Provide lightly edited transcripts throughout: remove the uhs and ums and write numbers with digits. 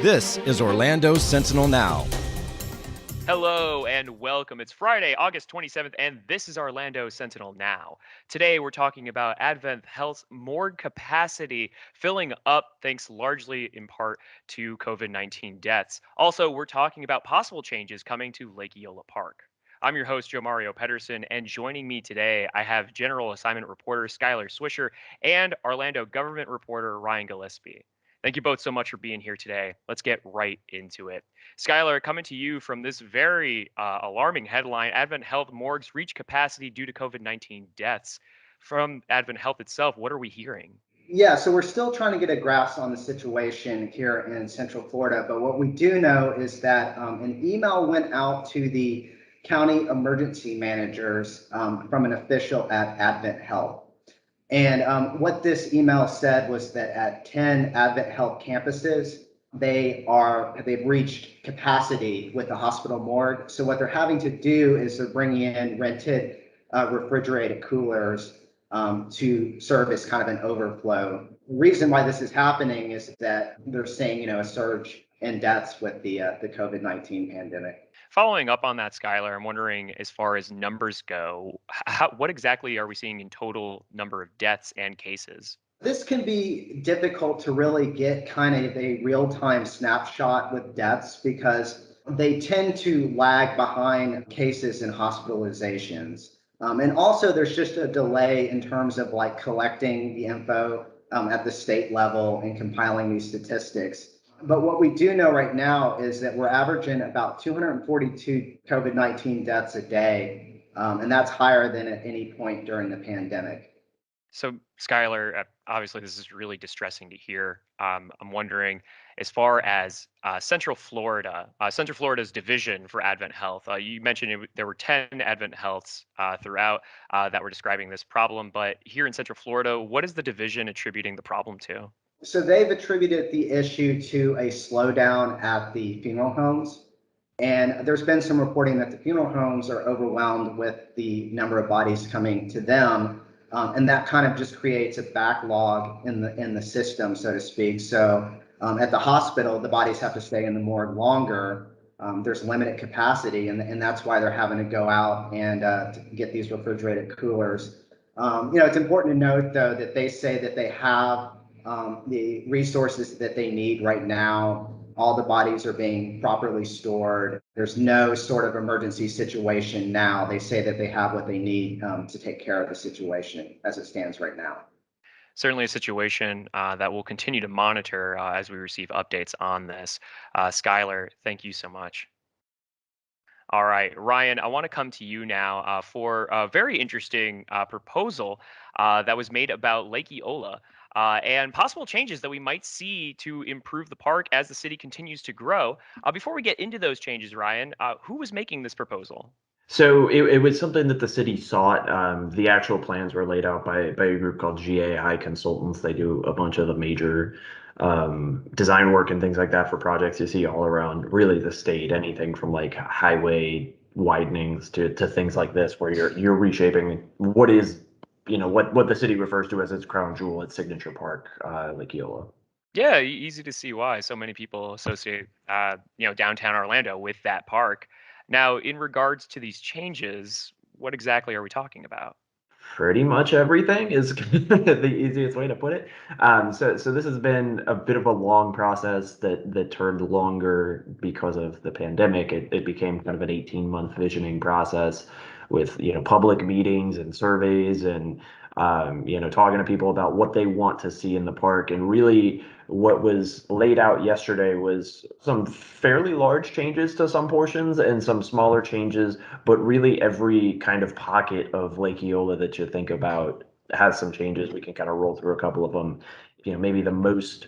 This is Orlando Sentinel Now. Hello and welcome. It's Friday, August 27th, and this is Orlando Sentinel Now. Today, we're talking about AdventHealth's morgue capacity filling up thanks largely in part to COVID 19 deaths. Also, we're talking about possible changes coming to Lake Eola Park. I'm your host, Joe Mario Pedersen, and joining me today, I have General Assignment Reporter Skylar Swisher and Orlando Government Reporter Ryan Gillespie. Thank you both so much for being here today. Let's get right into it. Skylar, coming to you from this very alarming headline: AdventHealth morgues reach capacity due to COVID 19 deaths. From AdventHealth itself, what are we hearing? Yeah, so we're still trying to get a grasp on the situation here in Central Florida. But what we do know is that an email went out to the county emergency managers from an official at AdventHealth. And what this email said was that at 10 AdventHealth campuses, they've reached capacity with the hospital morgue. So what they're having to do is they're bringing in rented refrigerated coolers to serve as kind of an overflow. The reason why this is happening is that they're seeing, a surge in deaths with the COVID-19 pandemic. Following up on that, Skylar, I'm wondering, as far as numbers go, what exactly are we seeing in total number of deaths and cases? This can be difficult to really get kind of a real-time snapshot with deaths because they tend to lag behind cases and hospitalizations. And also there's just a delay in terms of like collecting the info at the state level and compiling these statistics. But what we do know right now is that we're averaging about 242 COVID-19 deaths a day, and that's higher than at any point during the pandemic. So, Skylar, obviously, this is really distressing to hear. I'm wondering, as far as Central Florida's division for AdventHealth, you mentioned there were 10 AdventHealths throughout that were describing this problem. But here in Central Florida, what is the division attributing the problem to? So they've attributed the issue to a slowdown at the funeral homes. And there's been some reporting that the funeral homes are overwhelmed with the number of bodies coming to them. And that kind of just creates a backlog in the system, so to speak. So at the hospital, the bodies have to stay in the morgue longer. There's limited capacity, and that's why they're having to go out and to get these refrigerated coolers. It's important to note, though, that they say that they have the resources that they need right now. All the bodies are being properly stored. There's no sort of emergency situation now. They say that they have what they need to take care of the situation as it stands right now. Certainly a situation that we'll continue to monitor as we receive updates on this. Skylar, thank you so much. All right, Ryan, I want to come to you now for a very interesting proposal that was made about Lake Eola and possible changes that we might see to improve the park as the city continues to grow. Before we get into those changes, Ryan, who was making this proposal? So it was something that the city sought. The actual plans were laid out by a group called GAI Consultants. They do a bunch of the major design work and things like that for projects you see all around really the state, anything from like highway widenings to things like this, where you're reshaping what is, what the city refers to as its crown jewel, its signature park, Lake Eola. Yeah, easy to see why so many people associate, downtown Orlando with that park. Now, in regards to these changes, what exactly are we talking about? Pretty much everything is the easiest way to put it. So this has been a bit of a long process that turned longer because of the pandemic. It became kind of an 18-month visioning process with, public meetings and surveys and, talking to people about what they want to see in the park. And really what was laid out yesterday was some fairly large changes to some portions and some smaller changes, but really every kind of pocket of Lake Eola that you think about has some changes. We can kind of roll through a couple of them. Maybe the most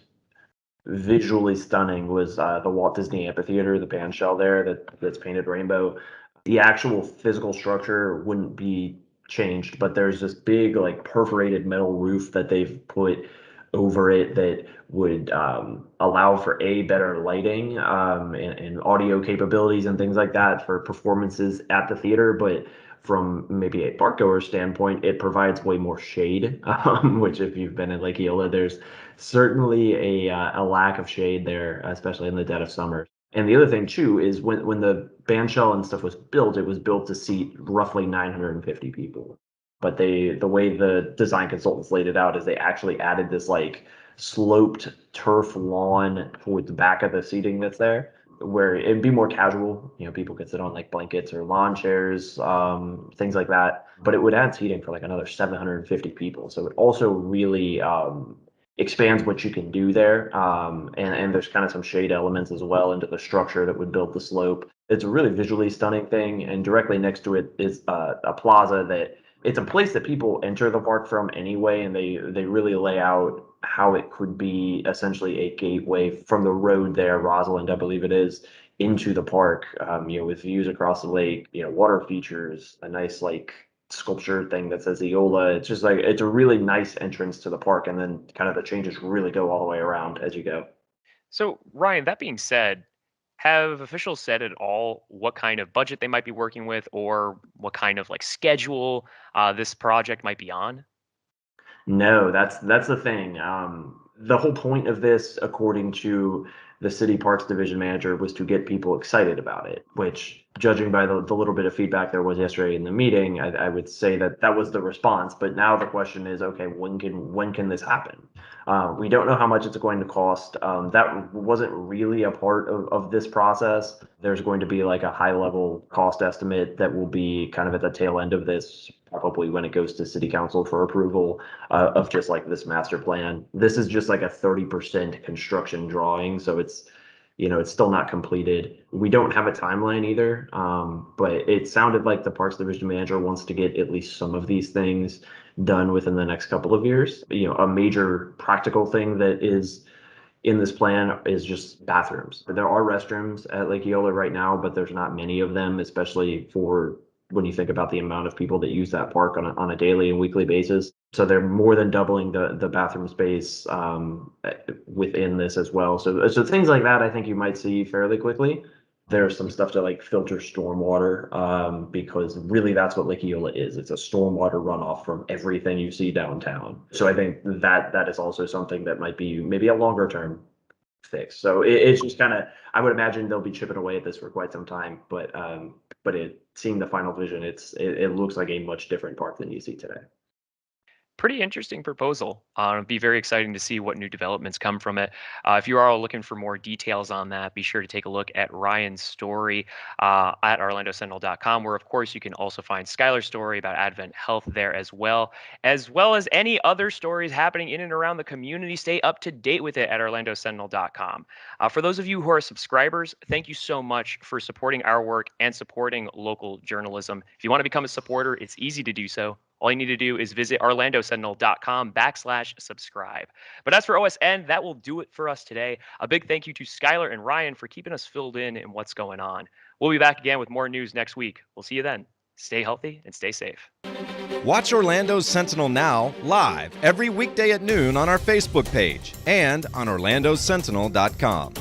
visually stunning was the Walt Disney Amphitheater, the band shell there that's painted rainbow. The actual physical structure wouldn't be changed, but there's this big like perforated metal roof that they've put over it that would allow for better lighting and audio capabilities and things like that for performances at the theater. But from maybe a park goer standpoint, it provides way more shade, which if you've been in Lake Eola, there's certainly a lack of shade there, especially in the dead of summer. And the other thing too is when the band shell and stuff was built, it was built to seat roughly 950 people. But the way the design consultants laid it out is they actually added this like sloped turf lawn toward the back of the seating that's there, where it'd be more casual. People could sit on like blankets or lawn chairs, things like that. But it would add seating for like another 750 people. So it also really expands what you can do there. And there's kind of some shade elements as well into the structure that would build the slope. It's a really visually stunning thing. And directly next to it is a plaza that it's a place that people enter the park from anyway. And they really lay out how it could be essentially a gateway from the road there, Rosalind, I believe it is, into the park, with views across the lake, water features, a nice like sculpture thing that says Eola. It's just like, it's a really nice entrance to the park. And then kind of the changes really go all the way around as you go. So, Ryan, that being said, have officials said at all what kind of budget they might be working with or what kind of like schedule this project might be on? No, that's the thing. The whole point of this, according to the city parks division manager, was to get people excited about it, which, judging by the little bit of feedback there was yesterday in the meeting, I would say that was the response. But now the question is, okay, when can this happen? We don't know how much it's going to cost. That wasn't really a part of this process. There's going to be like a high level cost estimate that will be kind of at the tail end of this, probably when it goes to city council for approval of just like this master plan. This is just like a 30% construction drawing. So it's still not completed. We don't have a timeline either, but it sounded like the Parks Division manager wants to get at least some of these things done within the next couple of years. A major practical thing that is in this plan is just bathrooms. There are restrooms at Lake Eola right now, but there's not many of them, especially for when you think about the amount of people that use that park on a daily and weekly basis. So they're more than doubling the bathroom space within this as well. So things like that, I think you might see fairly quickly. There's some stuff to like filter stormwater because really that's what Lake Eola is. It's a stormwater runoff from everything you see downtown. So I think that is also something that might be maybe a longer term fix. So it's just kind of, I would imagine they'll be chipping away at this for quite some time, but seeing the final vision, it looks like a much different park than you see today. Pretty interesting proposal. It'd be very exciting to see what new developments come from it. If you are all looking for more details on that, be sure to take a look at Ryan's story at OrlandoSentinel.com, where, of course, you can also find Skylar's story about AdventHealth there as well as any other stories happening in and around the community. Stay up to date with it at OrlandoSentinel.com. For those of you who are subscribers, thank you so much for supporting our work and supporting local journalism. If you want to become a supporter, it's easy to do so. All you need to do is visit OrlandoSentinel.com/subscribe. But as for OSN, that will do it for us today. A big thank you to Skylar and Ryan for keeping us filled in what's going on. We'll be back again with more news next week. We'll see you then. Stay healthy and stay safe. Watch Orlando Sentinel Now live every weekday at noon on our Facebook page and on OrlandoSentinel.com.